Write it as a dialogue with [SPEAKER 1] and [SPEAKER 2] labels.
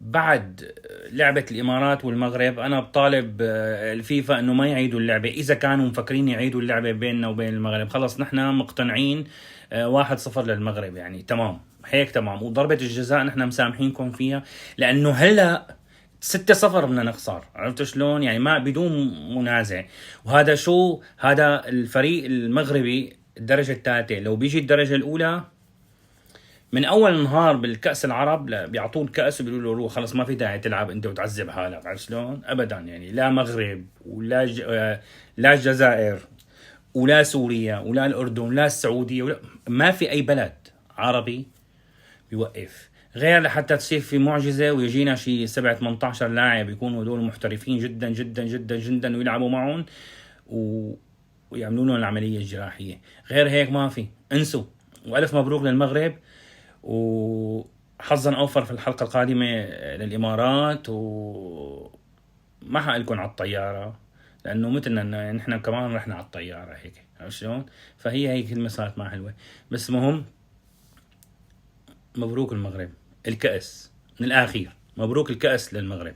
[SPEAKER 1] بعد لعبة الإمارات والمغرب أنا بطالب الفيفا أنه ما يعيدوا اللعبة. إذا كانوا مفكرين يعيدوا اللعبة بيننا وبين المغرب، خلص نحن مقتنعين 1-0 للمغرب، يعني تمام هيك تمام. وضربة الجزاء نحن مسامحينكم فيها، لأنه هلأ 6-0 بدنا نخسر، عرفت شلون؟ يعني ما بدون منازع. وهذا شو هذا الفريق المغربي الدرجة الثالثة، لو بيجي الدرجة الأولى من اول نهار بالكاس العرب لا بيعطوه الكاس وبيقولوا له روح خلص ما في داعي تلعب انت وتعذب حالك، عرفت شلون؟ ابدا، يعني لا مغرب ولا لا الجزائر ولا سوريا ولا الاردن ولا السعوديه ولا ما في اي بلد عربي بيوقف، غير لحتى تصير في معجزه ويجينا شيء 7-18 لاعب يكونوا هذول محترفين جدا جدا جدا جدا ويلعبوا معهم ويعملوا لهم العمليه الجراحيه. غير هيك ما في، انسوا. والف مبروك للمغرب، وحظا اوفر في الحلقه القادمه للامارات. وما حقلكم على الطياره لانه مثلنا نحن كمان رحنا على الطياره هيك، عرفت شلون؟ فهي هي كلمه صارت ما حلوه. بس مهم، مبروك المغرب الكأس، من الاخير مبروك الكأس للمغرب.